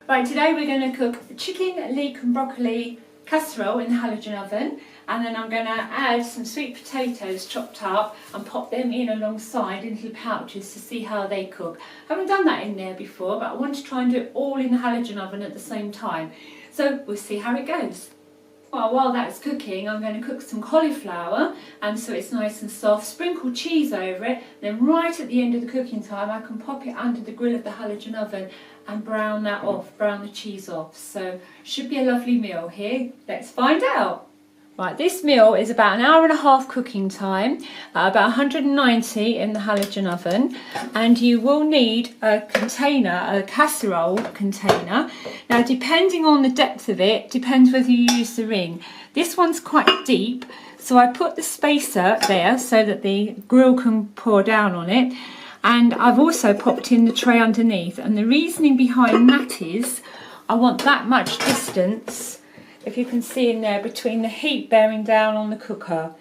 Right, today we're going to cook chicken, leek and broccoli casserole in the halogen oven, and then I'm going to add some sweet potatoes chopped up and pop them in alongside in little pouches to see how they cook. I haven't done that in there before, but I want to try and do it all in the halogen oven at the same time. So we'll see how it goes. Well, while that's cooking, I'm going to cook some cauliflower, and so it's nice and soft, sprinkle cheese over it, then right at the end of the cooking time I can pop it under the grill of the halogen oven and brown that off, brown the cheese off. So should be a lovely meal here. Let's find out. Right, this meal is about an hour and a half cooking time, about 190 in the halogen oven, and you will need a container, a casserole container. Now, depending on the depth of it, depends whether you use the ring. This one's quite deep, so I put the spacer there so that the grill can pour down on it. And I've also popped in the tray underneath, and the reasoning behind that is I want that much distance, if you can see in there, between the heat bearing down on the cooker.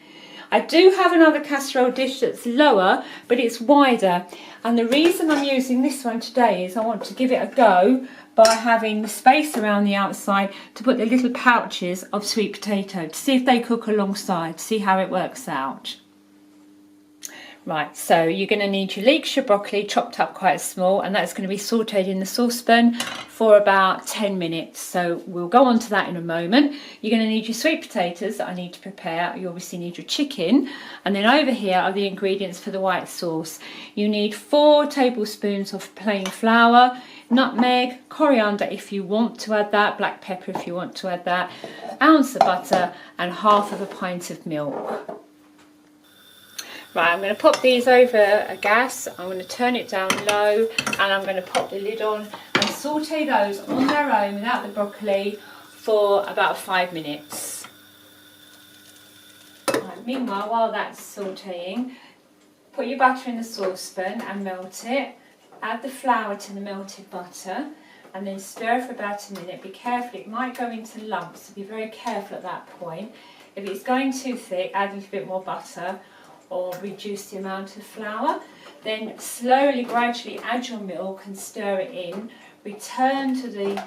I do have another casserole dish that's lower, but it's wider, and the reason I'm using this one today is I want to give it a go by having the space around the outside to put the little pouches of sweet potato to see if they cook alongside, see how it works out. Right, so you're going to need your leeks, your broccoli chopped up quite small, and that's going to be sautéed in the saucepan for about 10 minutes. So we'll go on to that in a moment. You're going to need your sweet potatoes that I need to prepare. You obviously need your chicken. And then over here are the ingredients for the white sauce. You need 4 tablespoons of plain flour, nutmeg, coriander if you want to add that, black pepper if you want to add that, ounce of butter, and half of a pint of milk. Right, I'm going to pop these over a gas, I'm going to turn it down low, and I'm going to pop the lid on and saute those on their own without the broccoli for about 5 minutes. Right, meanwhile, while that's sauteing, put your butter in the saucepan and melt it. Add the flour to the melted butter and then stir for about a minute. Be careful, it might go into lumps, so be very careful at that point. If it's going too thick, add a little bit more butter or reduce the amount of flour. Then slowly, gradually add your milk and stir it in. Return to the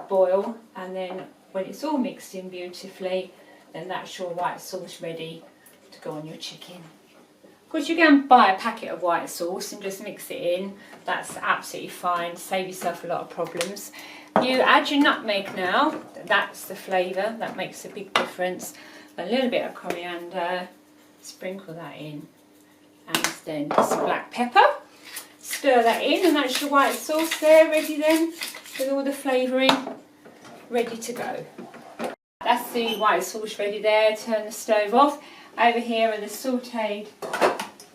boil, and then when it's all mixed in beautifully, then that's your white sauce ready to go on your chicken. Of course, you can buy a packet of white sauce and just mix it in. That's absolutely fine, save yourself a lot of problems. You add your nutmeg now, that's the flavour, that makes a big difference. A little bit of coriander, sprinkle that in, and then some black pepper. Stir that in, and that's your white sauce there, ready then, with all the flavouring ready to go. That's the white sauce ready there. Turn the stove off. Over here are the sautéed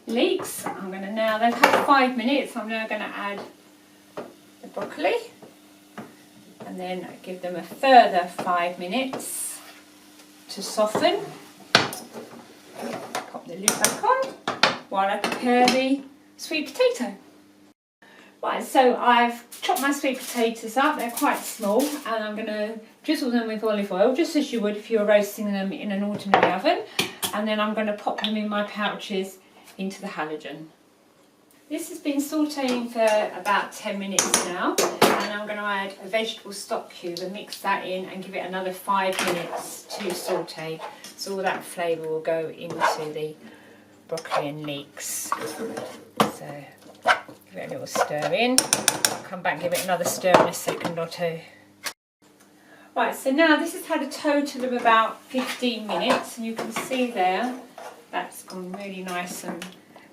leeks. I'm going to now, they've had 5 minutes, I'm now going to add the broccoli, and then give them a further 5 minutes to soften. Pop the lid back on while I prepare the sweet potato. Right, so I've chopped my sweet potatoes up, they're quite small, and I'm going to drizzle them with olive oil, just as you would if you were roasting them in an ordinary oven, and then I'm going to pop them in my pouches into the halogen. This has been sautéing for about 10 minutes now, and I'm going to add a vegetable stock cube and mix that in and give it another 5 minutes to sauté, so all that flavour will go into the broccoli and leeks. So give it a little stir in. I'll come back and give it another stir in a second or two. Right, so now this has had a total of about 15 minutes, and you can see there that's gone really nice and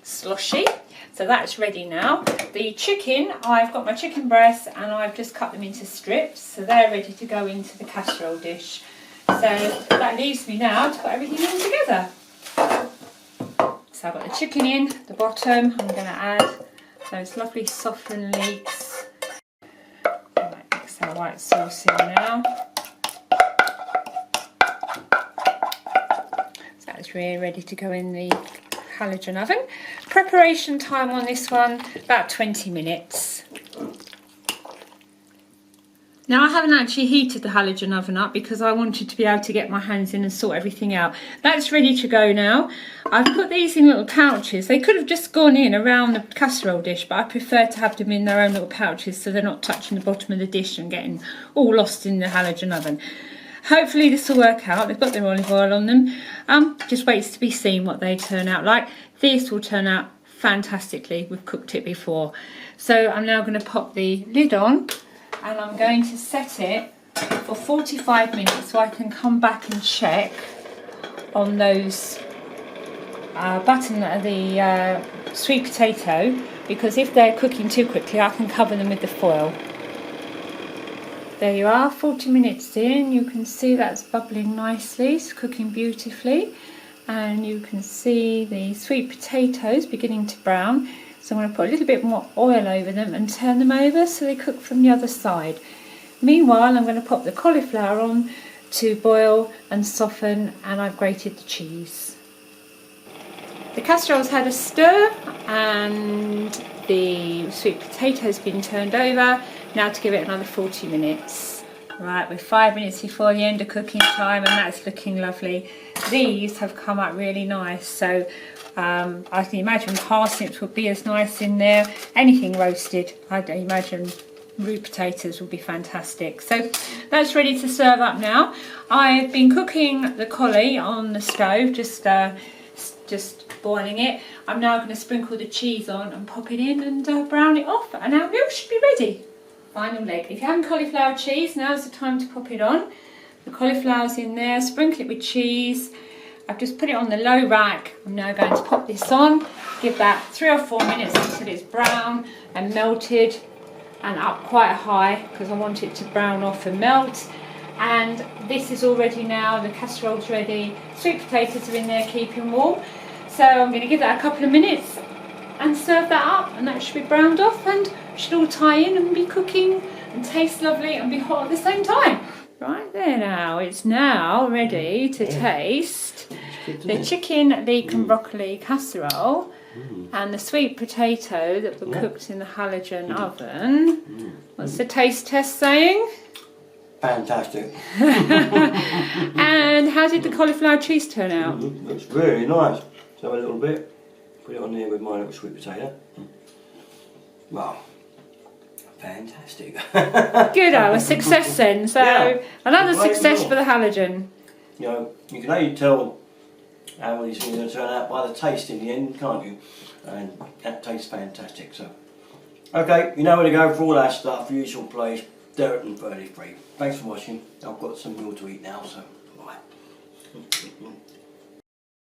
sloshy. So that's ready now. The chicken, I've got my chicken breasts and I've just cut them into strips, so they're ready to go into the casserole dish. So that leaves me now to put everything all together. So I've got the chicken in the bottom. I'm going to add those lovely softened leeks. I might mix our white sauce in now. So that's really ready to go in the halogen oven. Preparation time on this one, about 20 minutes. Now, I haven't actually heated the halogen oven up because I wanted to be able to get my hands in and sort everything out. That's ready to go now. I've put these in little pouches. They could have just gone in around the casserole dish, but I prefer to have them in their own little pouches so they're not touching the bottom of the dish and getting all lost in the halogen oven. Hopefully this will work out. They've got their olive oil on them. Just waits to be seen what they turn out like. This will turn out fantastically. We've cooked it before. So I'm now going to pop the lid on and I'm going to set it for 45 minutes so I can come back and check on those the sweet potato, because if they're cooking too quickly I can cover them with the foil. There you are, 40 minutes in. You can see that's bubbling nicely, it's cooking beautifully, and you can see the sweet potatoes beginning to brown. So I'm going to put a little bit more oil over them and turn them over so they cook from the other side. Meanwhile, I'm going to pop the cauliflower on to boil and soften, and I've grated the cheese. The casserole's had a stir and the sweet potato's been turned over. Now to give it another 40 minutes. Right, we're 5 minutes before the end of cooking time and that's looking lovely. These have come out really nice, so I can imagine parsnips would be as nice in there. Anything roasted, I'd imagine root potatoes would be fantastic. So that's ready to serve up now. I've been cooking the collie on the stove, just boiling it. I'm now going to sprinkle the cheese on and pop it in and brown it off, and our meal should be ready. Final leg. If you're having cauliflower cheese, now's the time to pop it on. The cauliflower's in there, sprinkle it with cheese. I've just put it on the low rack. I'm now going to pop this on, give that 3 or 4 minutes until it's brown and melted, and up quite high because I want it to brown off and melt. And this is all ready now, the casserole's ready, sweet potatoes are in there keeping warm. So I'm going to give that a couple of minutes and serve that up, and that should be browned off and should all tie in and be cooking and taste lovely and be hot at the same time. Right there now, it's now ready to taste the chicken, leek and broccoli casserole and the sweet potato that were cooked in the halogen oven. What's the taste test saying? Fantastic. And how did the cauliflower cheese turn out? Looks really nice. So a little bit, put it on there with my little sweet potato. Wow. Fantastic. Good, a success then. So yeah, another success for the halogen. You know, you can only tell how these things are going to turn out by the taste in the end, can't you? And that tastes fantastic. So, okay, you know where to go for all that stuff. Usual place, Derek and 33. Thanks for watching. I've got some meal to eat now, so bye.